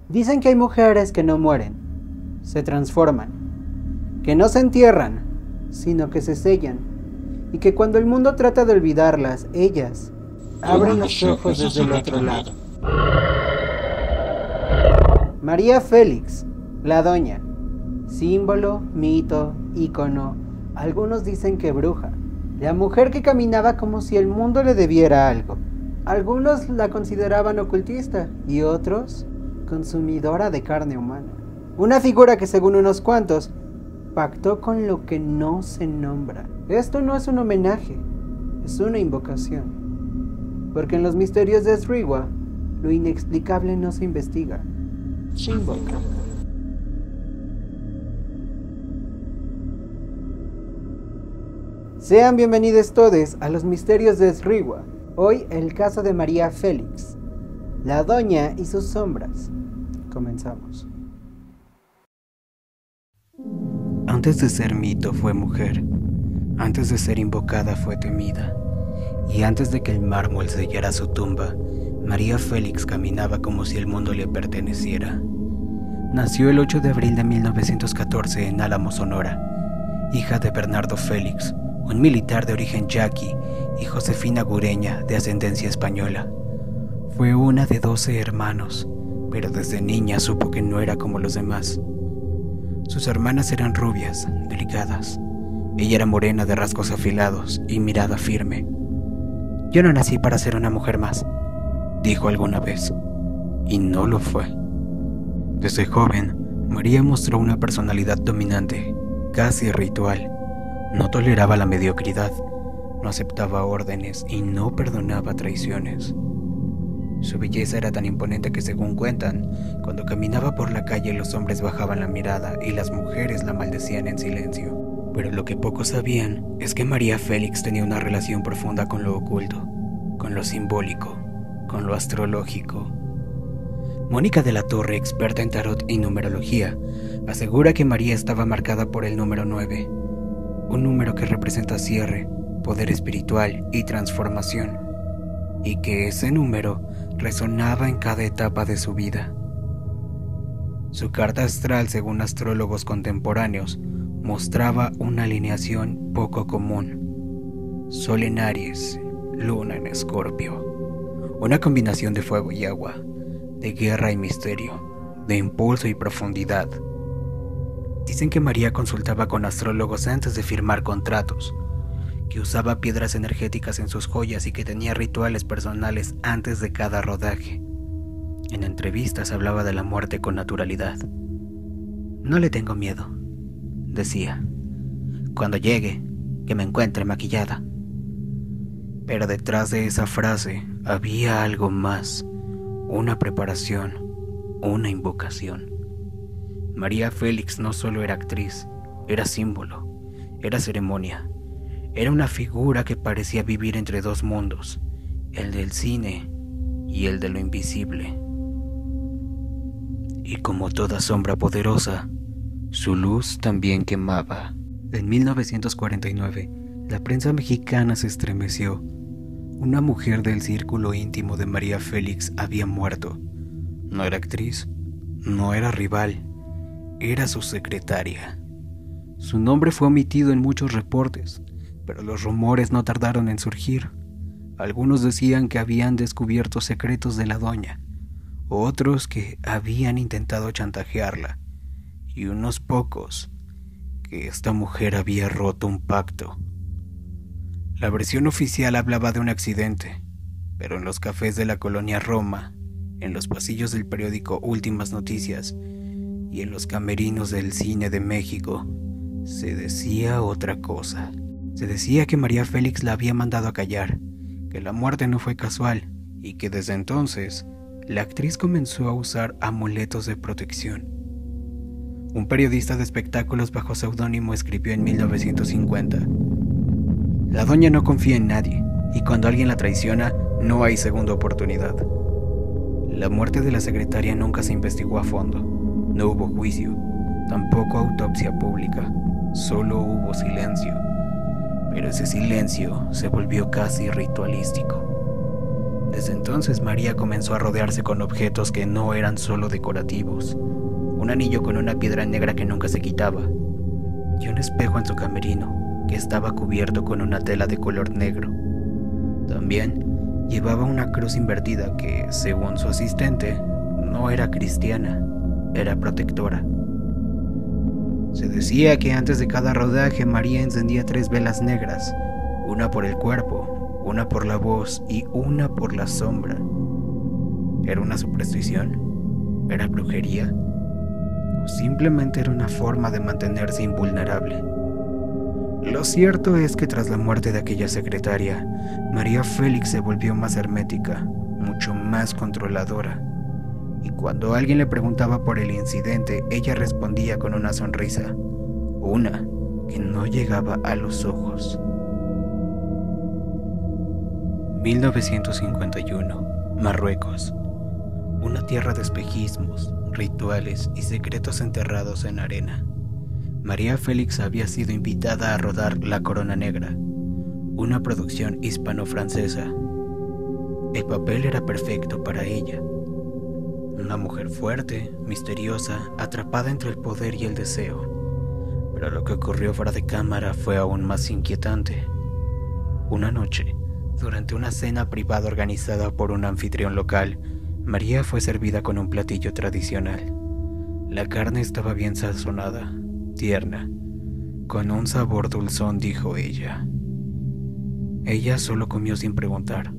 Dicen que hay mujeres que no mueren, se transforman, que no se entierran, sino que se sellan, y que cuando el mundo trata de olvidarlas, ellas abren los ojos desde el otro lado. María Félix, la doña, símbolo, mito, ícono, algunos dicen que bruja, la mujer que caminaba como si el mundo le debiera algo. Algunos la consideraban ocultista y otros consumidora de carne humana. Una figura que, según unos cuantos, pactó con lo que no se nombra. Esto no es un homenaje, es una invocación. Porque en los misterios de Sriwa, lo inexplicable no se investiga, se invoca. Sean bienvenidos todos a los misterios de Sriwa. Hoy el caso de María Félix, la doña y sus sombras. Comenzamos. Antes de ser mito fue mujer, antes de ser invocada fue temida, y antes de que el mármol sellara su tumba, María Félix caminaba como si el mundo le perteneciera. Nació el 8 de abril de 1914 en Álamo, Sonora, hija de Bernardo Félix, un militar de origen yaqui, y Josefina Gureña, de ascendencia española. Fue una de 12 hermanos, pero desde niña supo que no era como los demás. Sus hermanas eran rubias, delicadas. Ella era morena, de rasgos afilados y mirada firme. «Yo no nací para ser una mujer más», dijo alguna vez, y no lo fue. Desde joven, María mostró una personalidad dominante, casi ritual. No toleraba la mediocridad, no aceptaba órdenes y no perdonaba traiciones. Su belleza era tan imponente que, según cuentan, cuando caminaba por la calle los hombres bajaban la mirada y las mujeres la maldecían en silencio. Pero lo que pocos sabían es que María Félix tenía una relación profunda con lo oculto, con lo simbólico, con lo astrológico. Mónica de la Torre, experta en tarot y numerología, asegura que María estaba marcada por el número 9, un número que representa cierre, poder espiritual y transformación, y que ese número resonaba en cada etapa de su vida. Su carta astral, según astrólogos contemporáneos, mostraba una alineación poco común: Sol en Aries, Luna en Escorpio, una combinación de fuego y agua, de guerra y misterio, de impulso y profundidad. Dicen que María consultaba con astrólogos antes de firmar contratos, que usaba piedras energéticas en sus joyas y que tenía rituales personales antes de cada rodaje. En entrevistas hablaba de la muerte con naturalidad. «No le tengo miedo», decía. «Cuando llegue, que me encuentre maquillada». Pero detrás de esa frase había algo más, una preparación, una invocación. María Félix no solo era actriz, era símbolo, era ceremonia. Era una figura que parecía vivir entre dos mundos, el del cine y el de lo invisible. Y como toda sombra poderosa, su luz también quemaba. En 1949, la prensa mexicana se estremeció. Una mujer del círculo íntimo de María Félix había muerto. No era actriz, no era rival, era su secretaria. Su nombre fue omitido en muchos reportes, pero los rumores no tardaron en surgir. Algunos decían que habían descubierto secretos de la doña, otros que habían intentado chantajearla, y unos pocos que esta mujer había roto un pacto. La versión oficial hablaba de un accidente, pero en los cafés de la colonia Roma, en los pasillos del periódico Últimas Noticias y en los camerinos del Cine de México, se decía otra cosa. Se decía que María Félix la había mandado a callar, que la muerte no fue casual y que desde entonces la actriz comenzó a usar amuletos de protección. Un periodista de espectáculos bajo seudónimo escribió en 1950: «La doña no confía en nadie y cuando alguien la traiciona no hay segunda oportunidad». La muerte de la secretaria nunca se investigó a fondo, no hubo juicio, tampoco autopsia pública, solo hubo silencio. Pero ese silencio se volvió casi ritualístico. Desde entonces María comenzó a rodearse con objetos que no eran solo decorativos. Un anillo con una piedra negra que nunca se quitaba, y un espejo en su camerino que estaba cubierto con una tela de color negro. También llevaba una cruz invertida que, según su asistente, no era cristiana, era protectora. Se decía que antes de cada rodaje María encendía 3 velas negras, una por el cuerpo, una por la voz y una por la sombra. ¿Era una superstición? ¿Era brujería? ¿O simplemente era una forma de mantenerse invulnerable? Lo cierto es que tras la muerte de aquella secretaria, María Félix se volvió más hermética, mucho más controladora. Y cuando alguien le preguntaba por el incidente, ella respondía con una sonrisa, una que no llegaba a los ojos. 1951, Marruecos. Una tierra de espejismos, rituales y secretos enterrados en arena. María Félix había sido invitada a rodar La Corona Negra, una producción hispano-francesa. El papel era perfecto para ella. Una mujer fuerte, misteriosa, atrapada entre el poder y el deseo. Pero lo que ocurrió fuera de cámara fue aún más inquietante. Una noche, durante una cena privada organizada por un anfitrión local, María fue servida con un platillo tradicional. La carne estaba bien sazonada, tierna, con un sabor dulzón, dijo ella. Ella solo comió sin preguntar.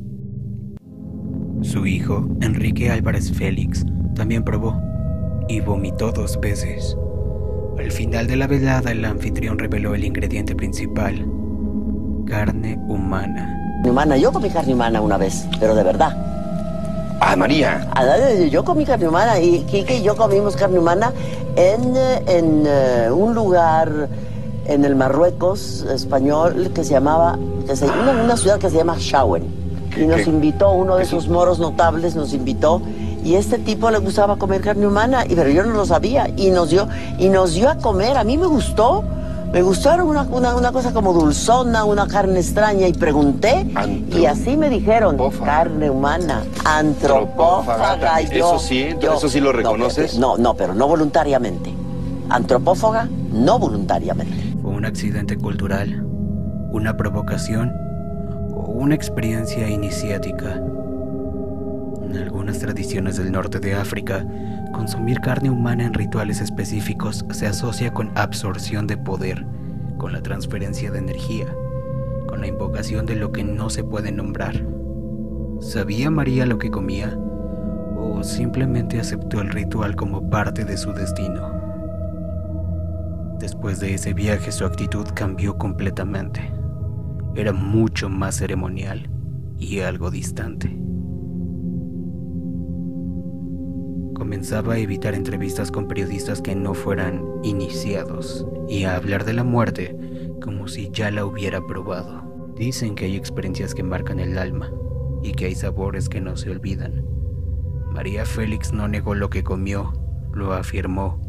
Su hijo, Enrique Álvarez Félix, también probó y vomitó 2 veces. Al final de la velada, el anfitrión reveló el ingrediente principal: carne humana. Yo comí carne humana una vez, pero de verdad. ¡Ah, María! Yo comí carne humana y Kike y yo comimos carne humana en un lugar en el Marruecos español que se llamaba, una ciudad que se llama Chaouen. Y nos invitó, uno de esos moros notables nos invitó, y este tipo le gustaba comer carne humana, pero yo no lo sabía, y nos dio a comer. A mí me gustó. Me gustaron una cosa como dulzona, una carne extraña, y pregunté, y así me dijeron, carne humana, antropófaga. ¿Eso sí lo reconoces? No, pero no voluntariamente. Antropófaga, no voluntariamente. ¿Fue un accidente cultural, una provocación o una experiencia iniciática? En algunas tradiciones del norte de África, consumir carne humana en rituales específicos se asocia con absorción de poder, con la transferencia de energía, con la invocación de lo que no se puede nombrar. ¿Sabía María lo que comía? ¿O simplemente aceptó el ritual como parte de su destino? Después de ese viaje, su actitud cambió completamente. Era mucho más ceremonial y algo distante. Comenzaba a evitar entrevistas con periodistas que no fueran iniciados y a hablar de la muerte como si ya la hubiera probado. Dicen que hay experiencias que marcan el alma y que hay sabores que no se olvidan. María Félix no negó lo que comió, lo afirmó,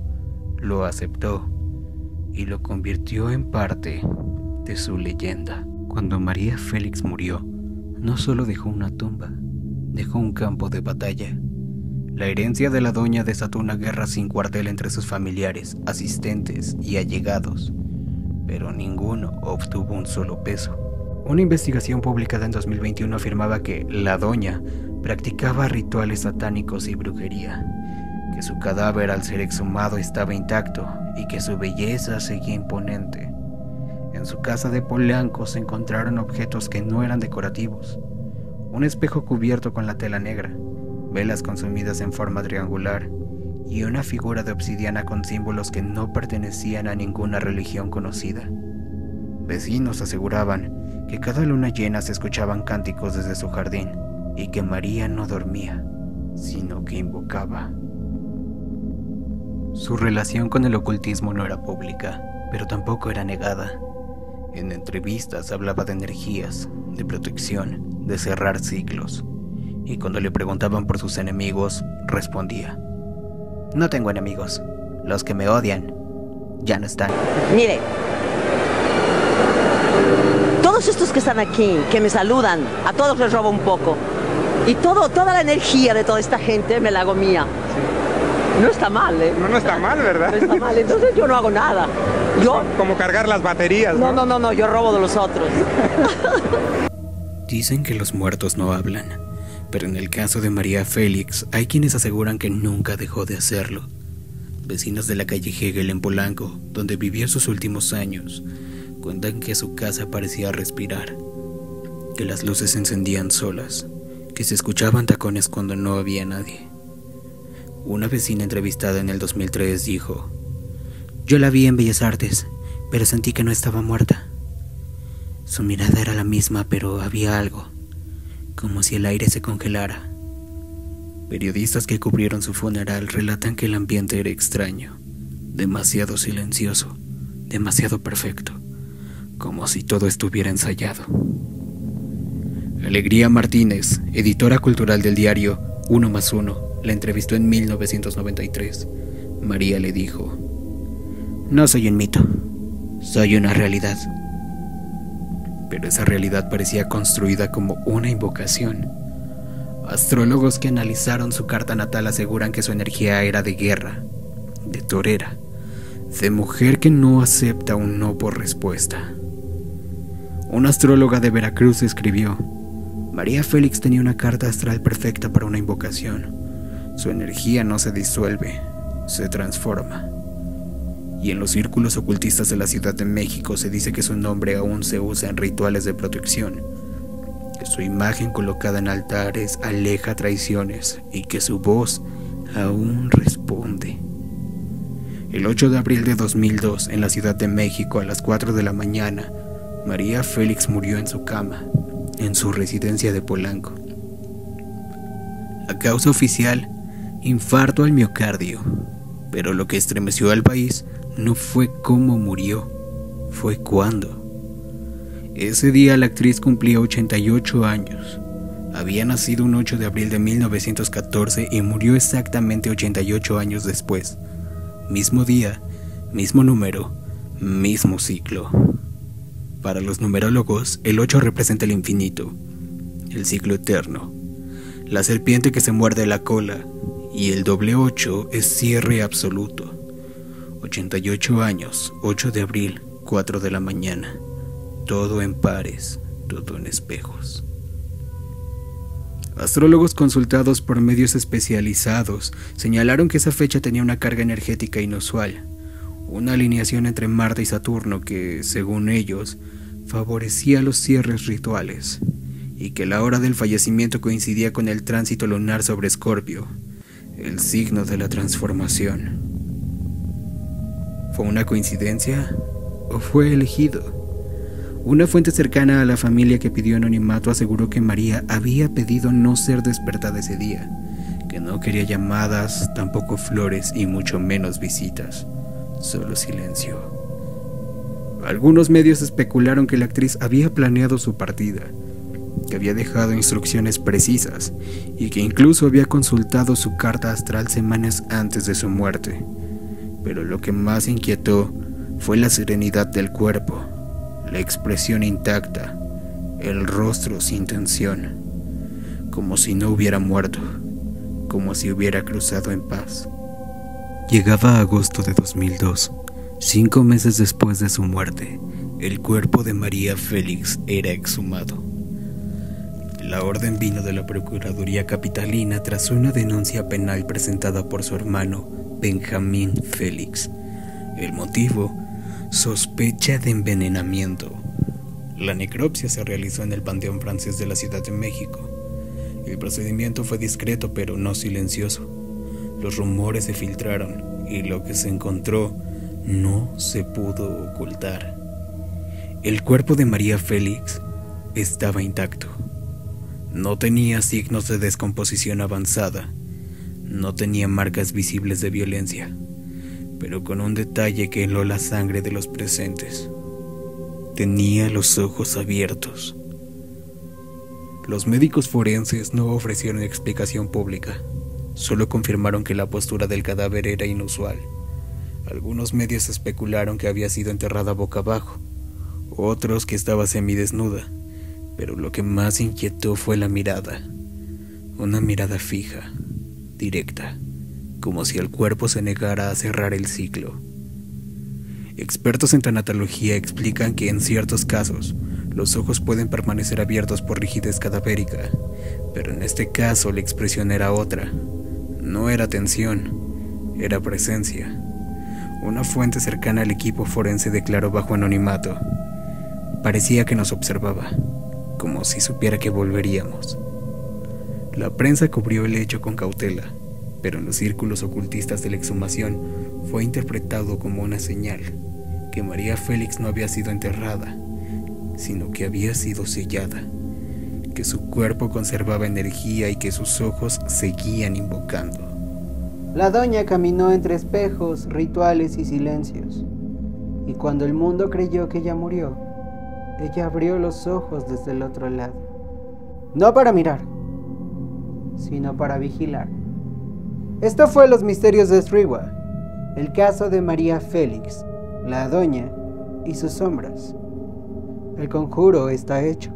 lo aceptó y lo convirtió en parte de su leyenda. Cuando María Félix murió, no solo dejó una tumba, dejó un campo de batalla. La herencia de la doña desató una guerra sin cuartel entre sus familiares, asistentes y allegados, pero ninguno obtuvo un solo peso. Una investigación publicada en 2021 afirmaba que la doña practicaba rituales satánicos y brujería, que su cadáver al ser exhumado estaba intacto y que su belleza seguía imponente. En su casa de Polanco se encontraron objetos que no eran decorativos: un espejo cubierto con la tela negra, velas consumidas en forma triangular y una figura de obsidiana con símbolos que no pertenecían a ninguna religión conocida. Vecinos aseguraban que cada luna llena se escuchaban cánticos desde su jardín y que María no dormía, sino que invocaba. Su relación con el ocultismo no era pública, pero tampoco era negada. En entrevistas hablaba de energías, de protección, de cerrar ciclos. Y cuando le preguntaban por sus enemigos, respondía: no tengo enemigos, los que me odian ya no están. Mire, todos estos que están aquí, que me saludan, a todos les robo un poco. Y toda la energía de toda esta gente me la hago mía. No está mal, ¿eh? No está mal, ¿verdad? No está mal, entonces yo no hago nada. Yo... Como cargar las baterías, ¿no? No, yo robo de los otros. Dicen que los muertos no hablan, pero en el caso de María Félix hay quienes aseguran que nunca dejó de hacerlo. Vecinos de la calle Hegel en Polanco, donde vivió sus últimos años, cuentan que su casa parecía respirar, que las luces se encendían solas, que se escuchaban tacones cuando no había nadie. Una vecina entrevistada en el 2003 dijo: "Yo la vi en Bellas Artes, pero sentí que no estaba muerta. Su mirada era la misma, pero había algo, como si el aire se congelara". Periodistas que cubrieron su funeral relatan que el ambiente era extraño, demasiado silencioso, demasiado perfecto, como si todo estuviera ensayado. Alegría Martínez, editora cultural del diario 1+1, la entrevistó en 1993. María le dijo: "No soy un mito, soy una realidad". Pero esa realidad parecía construida como una invocación. Astrólogos que analizaron su carta natal aseguran que su energía era de guerra, de torera, de mujer que no acepta un no por respuesta. Una astróloga de Veracruz escribió: "María Félix tenía una carta astral perfecta para una invocación. Su energía no se disuelve, se transforma". Y en los círculos ocultistas de la Ciudad de México se dice que su nombre aún se usa en rituales de protección, que su imagen colocada en altares aleja traiciones y que su voz aún responde. El 8 de abril de 2002, en la Ciudad de México, a las 4 de la mañana, María Félix murió en su cama, en su residencia de Polanco. La causa oficial: infarto al miocardio. Pero lo que estremeció al país no fue cómo murió, fue cuándo. Ese día la actriz cumplía 88 años. Había nacido un 8 de abril de 1914 y murió exactamente 88 años después. Mismo día, mismo número, mismo ciclo. Para los numerólogos, el 8 representa el infinito, el ciclo eterno, la serpiente que se muerde la cola, y el doble 8 es cierre absoluto. 88 años, 8 de abril, 4 de la mañana. Todo en pares, todo en espejos. Astrólogos consultados por medios especializados señalaron que esa fecha tenía una carga energética inusual, una alineación entre Marte y Saturno que, según ellos, favorecía los cierres rituales, y que la hora del fallecimiento coincidía con el tránsito lunar sobre Escorpio, el signo de la transformación. ¿Fue una coincidencia o fue elegido? Una fuente cercana a la familia que pidió anonimato aseguró que María había pedido no ser despertada ese día, que no quería llamadas, tampoco flores y mucho menos visitas, solo silencio. Algunos medios especularon que la actriz había planeado su partida, que había dejado instrucciones precisas y que incluso había consultado su carta astral semanas antes de su muerte. Pero lo que más inquietó fue la serenidad del cuerpo, la expresión intacta, el rostro sin tensión, como si no hubiera muerto, como si hubiera cruzado en paz. Llegaba agosto de 2002, 5 meses después de su muerte. El cuerpo de María Félix era exhumado. La orden vino de la Procuraduría Capitalina tras una denuncia penal presentada por su hermano Benjamín Félix. El motivo: sospecha de envenenamiento. La necropsia se realizó en el Panteón Francés de la Ciudad de México. El procedimiento fue discreto pero no silencioso. Los rumores se filtraron y lo que se encontró no se pudo ocultar. El cuerpo de María Félix estaba intacto. No tenía signos de descomposición avanzada. No tenía marcas visibles de violencia, pero con un detalle que heló la sangre de los presentes. Tenía los ojos abiertos. Los médicos forenses no ofrecieron explicación pública, solo confirmaron que la postura del cadáver era inusual. Algunos medios especularon que había sido enterrada boca abajo, otros que estaba semidesnuda, pero lo que más inquietó fue la mirada. Una mirada fija, directa, como si el cuerpo se negara a cerrar el ciclo. Expertos en tanatología explican que en ciertos casos los ojos pueden permanecer abiertos por rigidez cadavérica, pero en este caso la expresión era otra. No era tensión, era presencia. Una fuente cercana al equipo forense declaró bajo anonimato: parecía que nos observaba, como si supiera que volveríamos. La prensa cubrió el hecho con cautela, pero en los círculos ocultistas de la exhumación fue interpretado como una señal que María Félix no había sido enterrada, sino que había sido sellada, que su cuerpo conservaba energía y que sus ojos seguían invocando. La doña caminó entre espejos, rituales y silencios, y cuando el mundo creyó que ella murió, ella abrió los ojos desde el otro lado. No para mirar, sino para vigilar. Esto fue Los Misterios de Sriwa, el caso de María Félix, la doña y sus sombras. El conjuro está hecho.